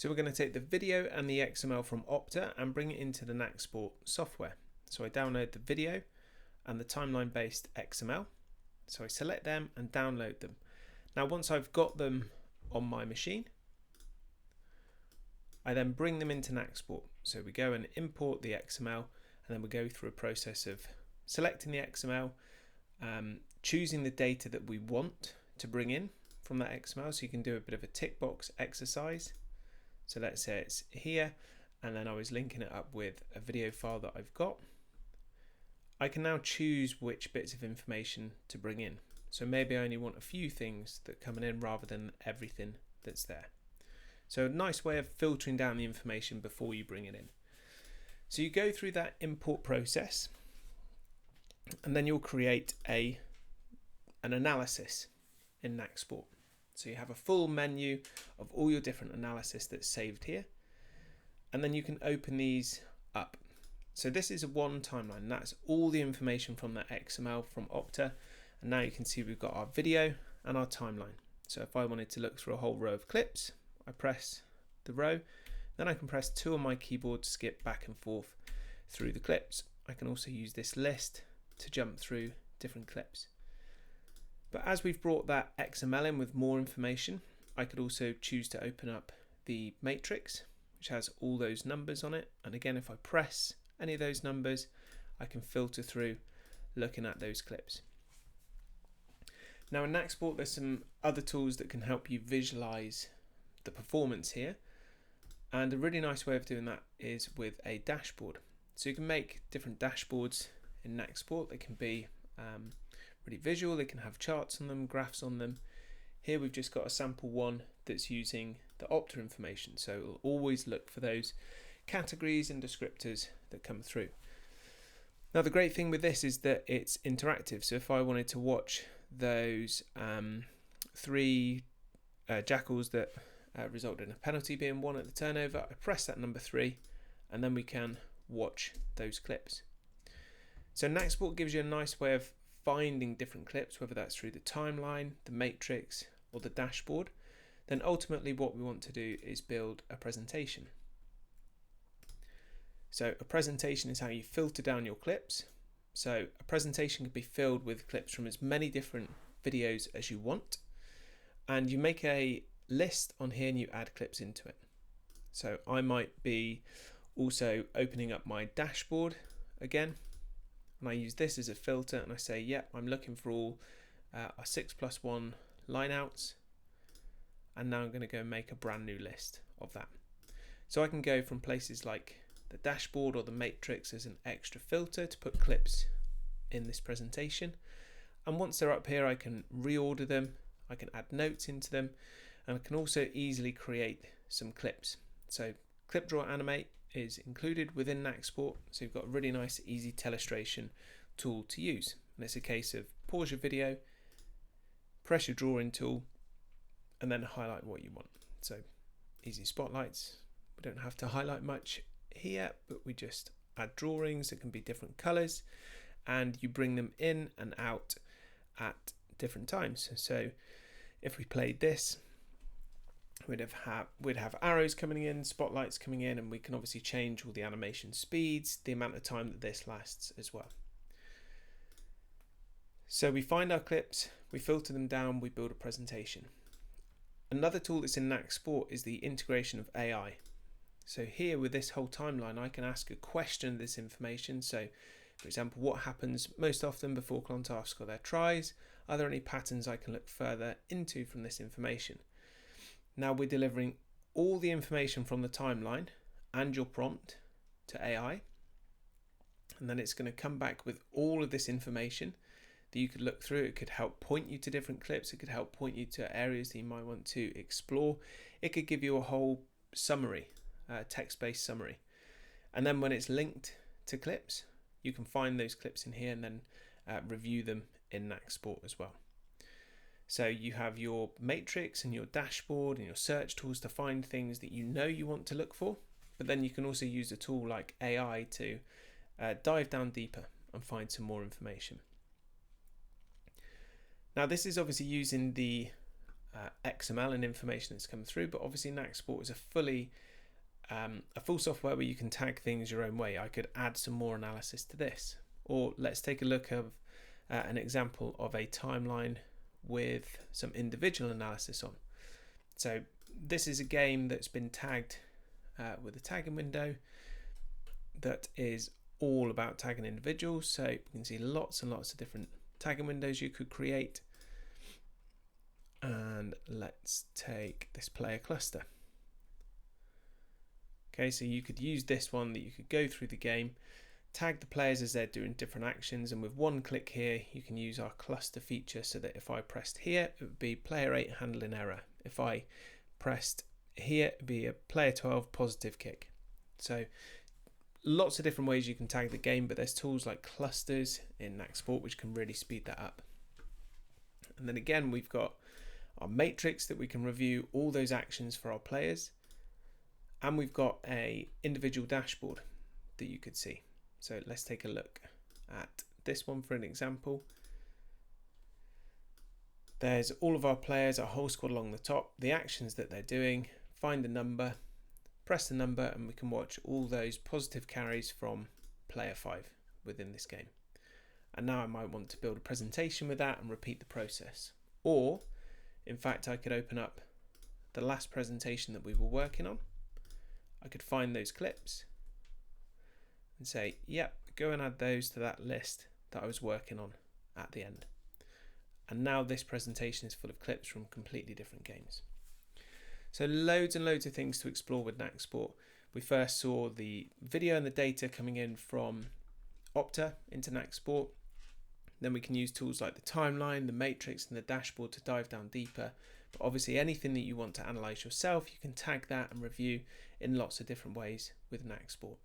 So we're going to take the video and the XML from Opta and bring it into the Nacsport software. So I download the video and the timeline based XML. So I select them and download them. Now once I've got them on my machine, I then bring them into Nacsport. So we go and import the XML, and then we go through a process of selecting the XML, choosing the data that we want to bring in from that XML. So you can do a bit of a tick box exercise. So let's say it's here, and then I was linking it up with a video file that I've got. I can now choose which bits of information to bring in. So maybe I only want a few things that come in rather than everything that's there. So a nice way of filtering down the information before you bring it in. So you go through that import process, and then you'll create an analysis in Nacsport. So you have a full menu of all your different analysis that's saved here, and then you can open these up. So this is one timeline. That's all the information from that XML from Opta, and now you can see we've got our video and our timeline. So if I wanted to look through a whole row of clips, I press the row, then I can press 2 on my keyboard to skip back and forth through the clips. I can also use this list to jump through different clips. But as we've brought that XML in with more information, I could also choose to open up the matrix, which has all those numbers on it. And again, if I press any of those numbers, I can filter through looking at those clips. Now in Nacsport, there's some other tools that can help you visualize the performance here, and a really nice way of doing that is with a dashboard. So you can make different dashboards in Nacsport. They can be really visual, they can have charts on them, graphs on them. Here we've just got a sample one that's using the Opta information, so it'll always look for those categories and descriptors that come through. Now the great thing with this is that it's interactive, so if I wanted to watch those 3 jackals that resulted in a penalty being won at the turnover, I press that number 3, and then we can watch those clips. So Nacsport gives you a nice way of finding different clips, whether that's through the timeline, the matrix, or the dashboard. Then ultimately what we want to do is build a presentation. So a presentation is how you filter down your clips. So a presentation can be filled with clips from as many different videos as you want, and you make a list on here and you add clips into it. So I might be also opening up my dashboard again, and I use this as a filter, and I say, yeah, I'm looking for all our 6+1 lineouts, and now I'm going to go make a brand new list of that. So I can go from places like the dashboard or the matrix as an extra filter to put clips in this presentation, and once they're up here I can reorder them, I can add notes into them, and I can also easily create some clips. So KlipDraw Animate is included within Nacsport, so you've got a really nice easy telestration tool to use, and it's a case of pause your video, press your drawing tool, and then highlight what you want. So easy spotlights, we don't have to highlight much here, but we just add drawings that can be different colors, and you bring them in and out at different times. So if we played this, we'd have arrows coming in, spotlights coming in, and we can obviously change all the animation speeds, the amount of time that this lasts as well. So we find our clips, we filter them down, we build a presentation. Another tool that's in Nacsport is the integration of AI. So here with this whole timeline, I can ask a question of this information. So for example, what happens most often before Clontarf score their tries? Are there any patterns I can look further into from this information? Now we're delivering all the information from the timeline and your prompt to AI, and then it's going to come back with all of this information that you could look through. It could help point you to different clips, it could help point you to areas that you might want to explore, it could give you a whole summary, text-based summary, and then when it's linked to clips, you can find those clips in here and then review them in Nacsport as well. So you have your matrix and your dashboard and your search tools to find things that you know you want to look for, but then you can also use a tool like AI to dive down deeper and find some more information. Now this is obviously using the XML and information that's come through, but obviously Nacsport is a full software where you can tag things your own way. I could add some more analysis to this, or let's take a look at an example of a timeline with some individual analysis on. So this is a game that's been tagged with a tagging window that is all about tagging individuals. So you can see lots and lots of different tagging windows you could create. And let's take this player cluster. Okay, so you could use this one that you could go through the game, tag the players as they're doing different actions, and with one click here you can use our cluster feature, so that if I pressed here it would be player 8 handling error. If I pressed here it would be a player 12 positive kick. So lots of different ways you can tag the game, but there's tools like clusters in Nacsport which can really speed that up. And then again we've got our matrix that we can review all those actions for our players. And we've got a individual dashboard that you could see. So let's take a look at this one for an example. There's all of our players, our whole squad along the top, the actions that they're doing, find the number, press the number, and we can watch all those positive carries from player 5 within this game. And now I might want to build a presentation with that and repeat the process. Or, in fact, I could open up the last presentation that we were working on. I could find those clips and say, yep, go and add those to that list that I was working on at the end. And now this presentation is full of clips from completely different games. So loads and loads of things to explore with Nacsport. We first saw the video and the data coming in from Opta into Nacsport. Then we can use tools like the timeline, the matrix, and the dashboard to dive down deeper. But obviously anything that you want to analyze yourself, you can tag that and review in lots of different ways with Nacsport.